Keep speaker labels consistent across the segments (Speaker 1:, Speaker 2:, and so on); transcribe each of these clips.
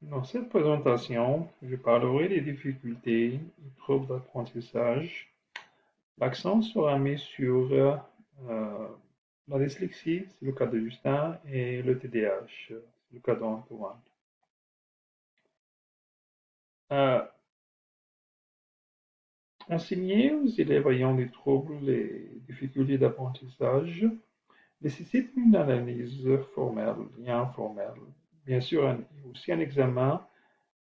Speaker 1: Dans cette présentation, je parlerai des difficultés et troubles d'apprentissage. L'accent sera mis sur la dyslexie, c'est le cas de Justin, et le TDAH, c'est le cas d'Antoine. Euh, Enseigner aux élèves ayant des troubles et difficultés d'apprentissage nécessite une analyse formelle et informelle. Bien sûr, aussi un examen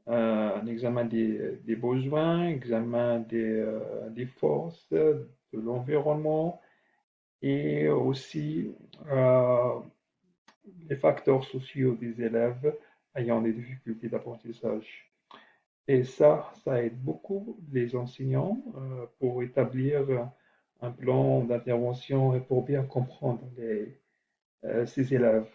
Speaker 1: des besoins, examen des forces, de l'environnement et aussi euh, les facteurs sociaux des élèves ayant des difficultés d'apprentissage. Et ça aide beaucoup les enseignants pour établir un plan d'intervention et pour bien comprendre ces élèves.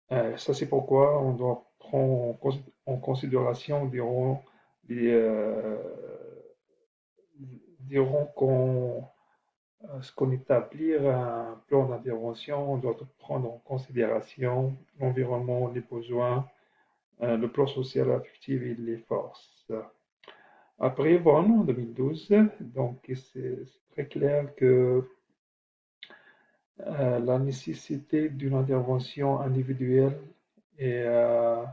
Speaker 1: Ça, c'est pourquoi on doit prendre en considération diront qu'on établit un plan d'intervention, on doit prendre en considération l'environnement, les besoins, le plan social affectif et les forces. Après Vaughan en 2012, donc c'est très clair que la nécessité d'une intervention individuelle et, euh,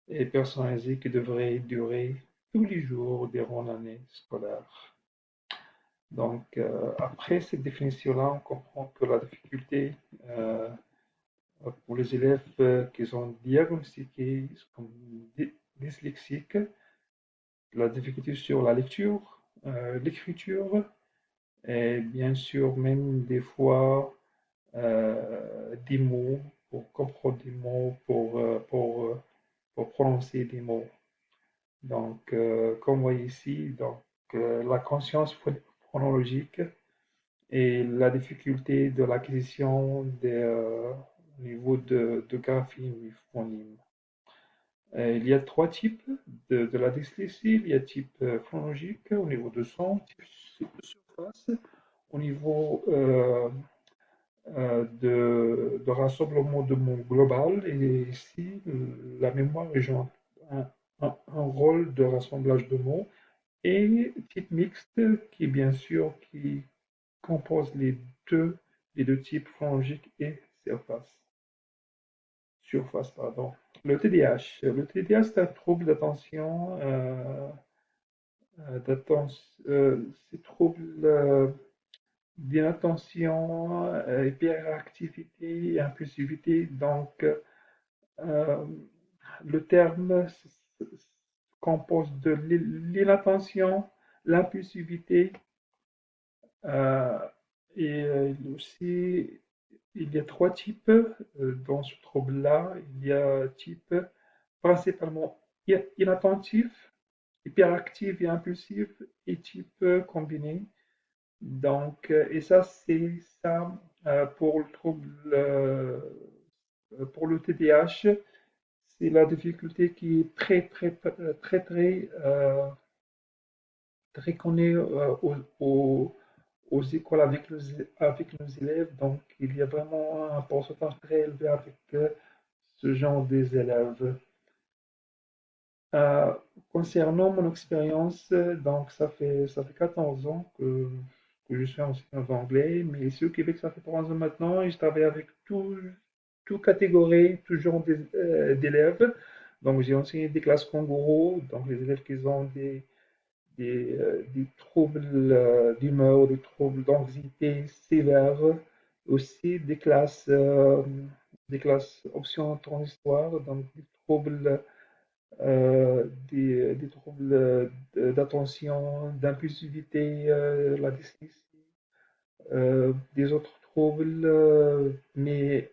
Speaker 1: et personnalisée qui devrait durer tous les jours durant l'année scolaire. Donc, après cette définition-là, on comprend que la difficulté pour les élèves qui sont diagnostiqués comme dyslexiques, la difficulté sur la lecture, l'écriture, et bien sûr même des fois des mots, pour comprendre des mots, pour prononcer des mots. Donc, comme vous voyez ici, donc, la conscience phonologique et la difficulté de l'acquisition au niveau de graphie et phonème. Il y a trois types de la dyslexie. Il y a type phonologique au niveau de son, type de surface, au niveau de rassemblement de mots global. Et ici, la mémoire joue un rôle de rassemblage de mots. Et type mixte qui, bien sûr, qui compose les deux types phonologiques et surface, pardon. Le TDAH. Le TDAH, c'est un trouble d'attention, c'est trouble d'inattention, hyperactivité, impulsivité. Donc, le terme compose de l'inattention, l'impulsivité, euh, et aussi il y a trois types dans ce trouble-là. Il y a type principalement inattentif, hyperactif et impulsif et type combiné. Donc, et ça, c'est ça pour le trouble, pour le TDAH, c'est la difficulté qui est très connue aux écoles avec nos élèves. Donc, il y a vraiment un pourcentage très élevé avec ce genre des élèves. Euh, Concernant mon expérience, donc ça fait 14 ans que je suis enseignant d'anglais, mais ici au Québec, ça fait 3 ans maintenant et je travaille avec tout catégorie, tout genre d'élèves. Donc j'ai enseigné des classes kangourous, donc les élèves qui ont des troubles d'humeur, des troubles d'anxiété sévères, aussi des classes option transitoire, donc des troubles des troubles d'attention, d'impulsivité, la dyslexie, des autres troubles, mais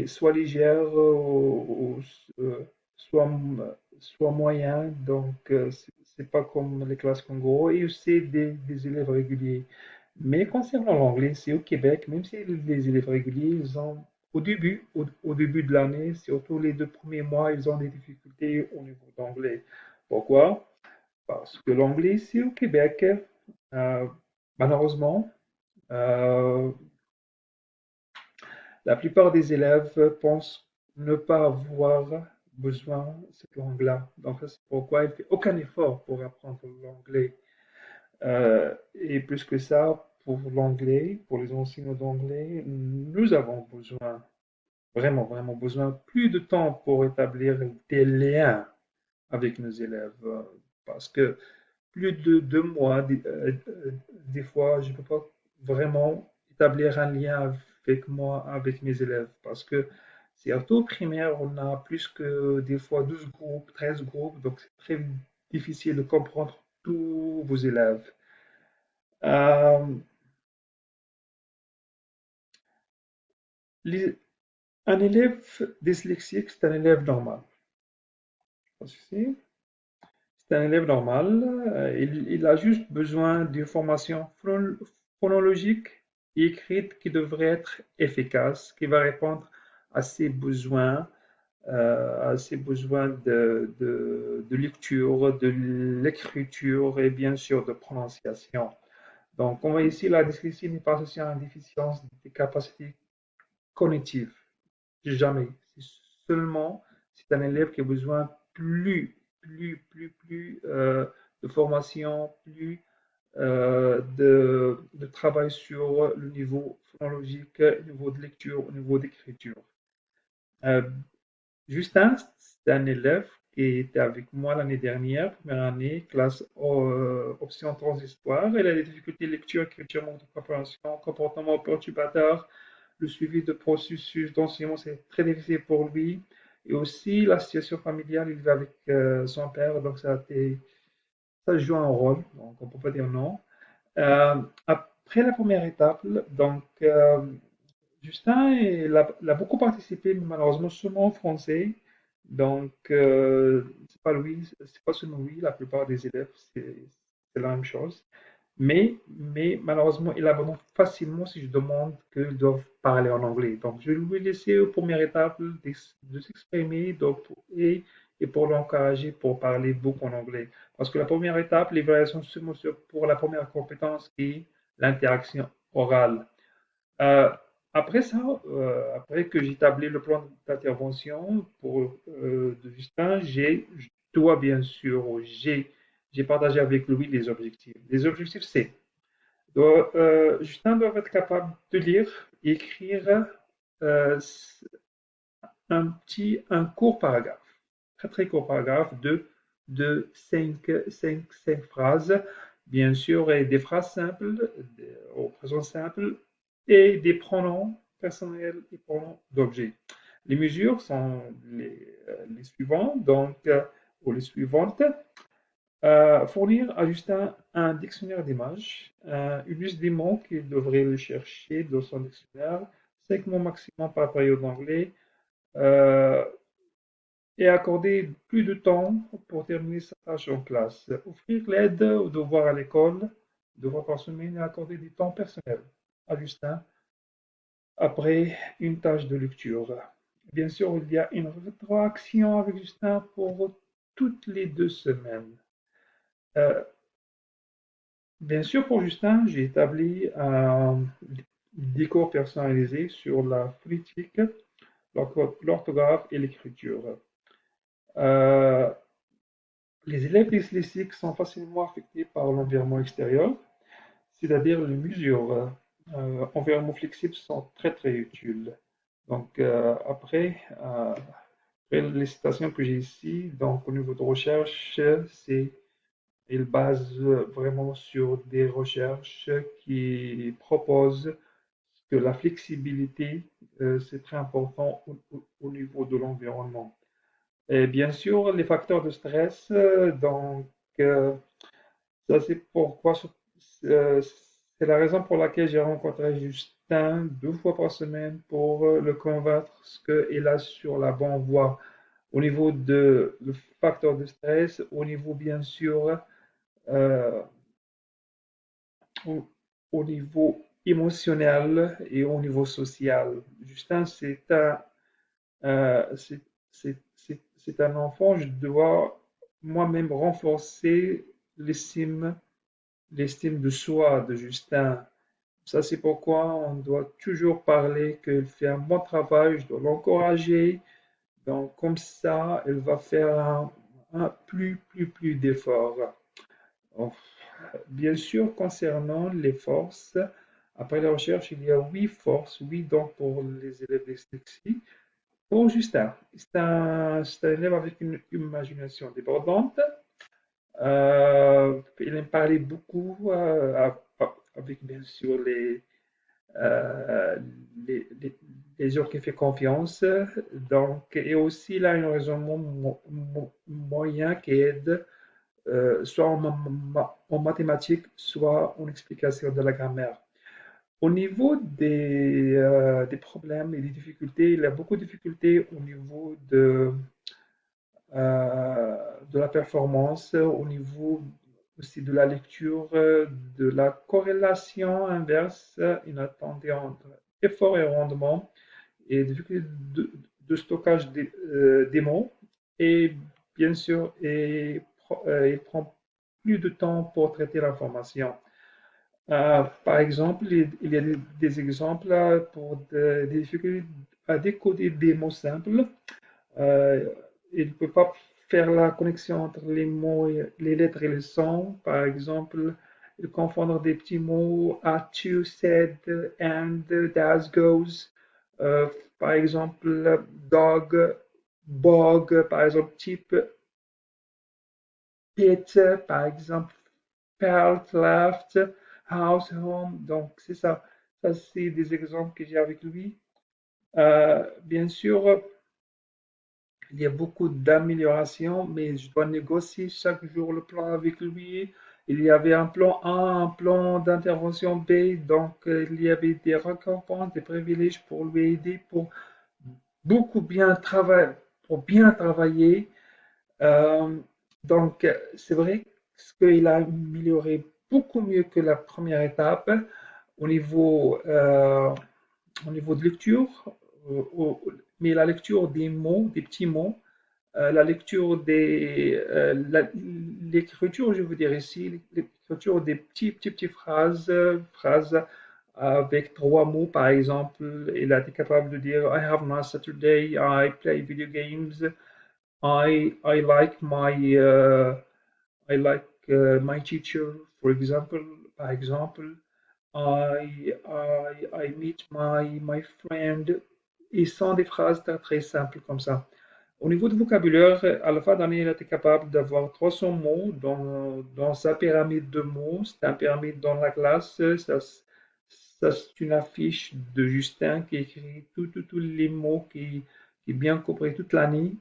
Speaker 1: soit légères ou soit, soit moyens. Donc, c'est pas comme les classes Congo et aussi des élèves réguliers. Mais concernant l'anglais, c'est au Québec, même si les élèves réguliers, ils ont, au début de l'année, surtout les 2 premiers mois, ils ont des difficultés au niveau d'anglais. Pourquoi? Parce que l'anglais, c'est au Québec, euh, malheureusement, euh, la plupart des élèves pensent ne pas avoir besoin de cette langue-là. Donc, c'est pourquoi il ne fait aucun effort pour apprendre l'anglais. Et plus que ça, pour l'anglais, pour les enseignants d'anglais, nous avons besoin, vraiment, vraiment besoin, plus de temps pour établir des liens avec nos élèves. Parce que plus de 2 mois, des fois, je ne peux pas vraiment établir un lien avec moi, avec mes élèves. Parce que surtout au primaire, on a plus que des fois 12 groupes, 13 groupes, donc c'est très difficile de comprendre tous vos élèves. Euh, les- un élève dyslexique, c'est un élève normal. Parce que c'est un élève normal. Il a juste besoin d'une formation phonologique et écrite qui devrait être efficace, qui va répondre à ses besoins, de lecture, de l'écriture et bien sûr de prononciation. Donc, on voit ici la dyslexie n'est pas associée à une déficience des capacités cognitives. Jamais. C'est seulement, c'est un élève qui a besoin plus de formation, plus de travail sur le niveau phonologique, le niveau de lecture, le niveau d'écriture. Euh, Justin, c'est un élève qui était avec moi l'année dernière, première année, classe option transitoire. Il a des difficultés de lecture, écriture, manque de compréhension, comportement perturbateur. Le suivi de processus d'enseignement, c'est très difficile pour lui. Et aussi, la situation familiale, il vit avec son père, donc ça joue un rôle, donc on ne peut pas dire non. Après la première étape, donc, Justin, il a beaucoup participé, mais malheureusement seulement en français. Donc, c'est pas seulement lui, la plupart des élèves, c'est la même chose. Mais malheureusement, il abandonne facilement si je demande qu'ils doivent parler en anglais. Donc, je lui ai laissé aux premières étapes de s'exprimer et pour l'encourager pour parler beaucoup en anglais. Parce que la première étape, l'évaluation seulement pour la première compétence qui est l'interaction orale. Euh, après ça, après que j'ai établi le plan d'intervention de Justin, je dois bien sûr, j'ai partagé avec lui les objectifs. Les objectifs, c'est Justin doit être capable de lire et écrire euh, un court paragraphe, très très court paragraphe de 5 phrases, bien sûr, et des phrases simples, au présent simple, et des pronoms personnels et pronoms d'objet. Les mesures sont les suivantes, donc, ou les suivantes. Fournir à Justin un dictionnaire d'images, une liste des mots qu'il devrait le chercher dans son dictionnaire, 5 mots maximum par période d'anglais, euh, et accorder plus de temps pour terminer sa tâche en classe. Offrir l'aide aux devoirs à l'école, 2 fois par semaine, et accorder du temps personnel à Justin après une tâche de lecture. Bien sûr, il y a une rétroaction avec Justin pour toutes les 2 semaines. Euh, Bien sûr, pour Justin, j'ai établi des cours personnalisés sur la phonétique, l'orthographe et l'écriture. Euh, les élèves dyslexiques sont facilement affectés par l'environnement extérieur, c'est-à-dire les mesures environnement flexibles sont très très utiles. Donc après les citations que j'ai ici, donc au niveau de recherche, il base vraiment sur des recherches qui proposent que la flexibilité, c'est très important au niveau de l'environnement. Et bien sûr, les facteurs de stress, donc euh, ça c'est c'est la raison pour laquelle j'ai rencontré Justin 2 fois par semaine pour le convaincre qu'il a sur la bonne voie au niveau de le facteur de stress, au niveau bien sûr euh, au, au niveau émotionnel et au niveau social. Justin, c'est un enfant, je dois moi-même renforcer l'estime, l'estime de soi de Justin. Ça, c'est pourquoi on doit toujours parler qu'il fait un bon travail, je dois l'encourager, Donc, comme ça, elle va faire un plus d'efforts. Bon, bien sûr, concernant les forces, après la recherche, il y a 8 forces, 8 dons pour les élèves dyslexie. Pour Justin, c'est un élève avec une imagination débordante. Il aime parler beaucoup avec bien sûr euh, les gens qui font confiance. Donc, et aussi, il a un raisonnement moyen qui aide soit en mathématiques, soit en explication de la grammaire. Au niveau des problèmes et des difficultés, il y a beaucoup de difficultés au niveau de la performance, au niveau aussi de la lecture, de la corrélation inverse inattendue entre effort et rendement, et des difficultés de stockage des mots. Et bien sûr, il prend plus de temps pour traiter l'information. Par exemple, il y a des exemples pour des difficultés à décoder des mots simples. Euh, il ne peut pas faire la connexion entre les mots, les lettres et les sons. Par exemple, il confondre des petits mots à tu, said, and, das, goes. Euh, Par exemple, dog, bog, par exemple, type, pit, par exemple, pelt, left, house, home. Donc, c'est ça. Ça, c'est des exemples que j'ai avec lui. Bien sûr, il y a beaucoup d'améliorations, mais je dois négocier chaque jour le plan avec lui. Il y avait un plan A, un plan d'intervention B, donc il y avait des récompenses, des privilèges pour lui aider pour beaucoup bien travailler, pour bien travailler. Euh, donc c'est vrai qu'il a amélioré beaucoup mieux que la première étape au niveau, euh, au niveau de lecture, mais la lecture des mots, des petits mots, la lecture l'écriture, je veux dire ici, l'écriture des petits phrases avec 3 mots, par exemple. Il a été capable de dire I have a nice Saturday, I play video games, I like my teacher, for example, par exemple. I meet my friend. Ils sont des phrases très simples comme ça. Au niveau du vocabulaire, à la fin d'année, il était capable d'avoir 300 mots dans sa pyramide de mots. C'est un pyramide dans la classe. Ça, c'est une affiche de Justin qui écrit tous les mots qui est bien compris toute l'année,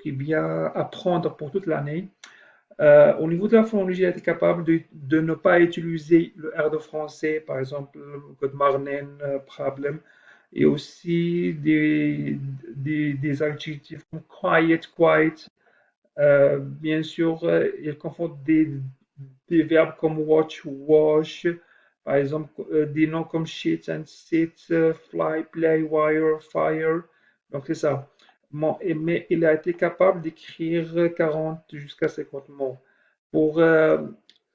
Speaker 1: qui est bien apprendre pour toute l'année. Au niveau de la phonologie, elle était capable de ne pas utiliser le R de français, par exemple, good morning, problem, et aussi des adjectifs comme quiet, quiet. Bien sûr, il confond des verbes comme watch, wash, par exemple, des noms comme shit and sit, fly, play, wire, fire. Donc, c'est ça. Mais il a été capable d'écrire 40 jusqu'à 50 mots. Pour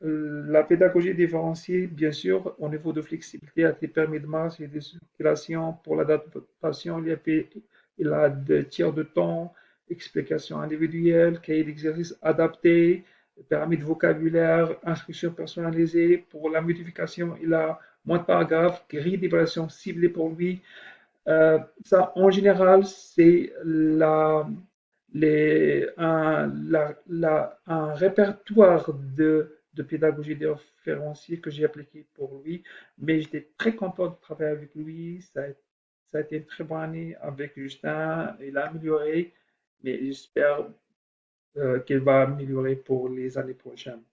Speaker 1: la pédagogie différenciée, bien sûr, au niveau de flexibilité, a été permis de marche et de circulation. Pour l'adaptation, il a des tiers de temps, explications individuelles, cahier d'exercice adapté, permis de vocabulaire, instruction personnalisée. Pour la modification, il a moins de paragraphes, grille d'évaluation ciblée pour lui. Ça, en général, c'est un répertoire de pédagogie différenciée que j'ai appliqué pour lui, mais j'étais très content de travailler avec lui. Ça a été une très bonne année avec Justin. Il a amélioré, mais j'espère qu'il va améliorer pour les années prochaines.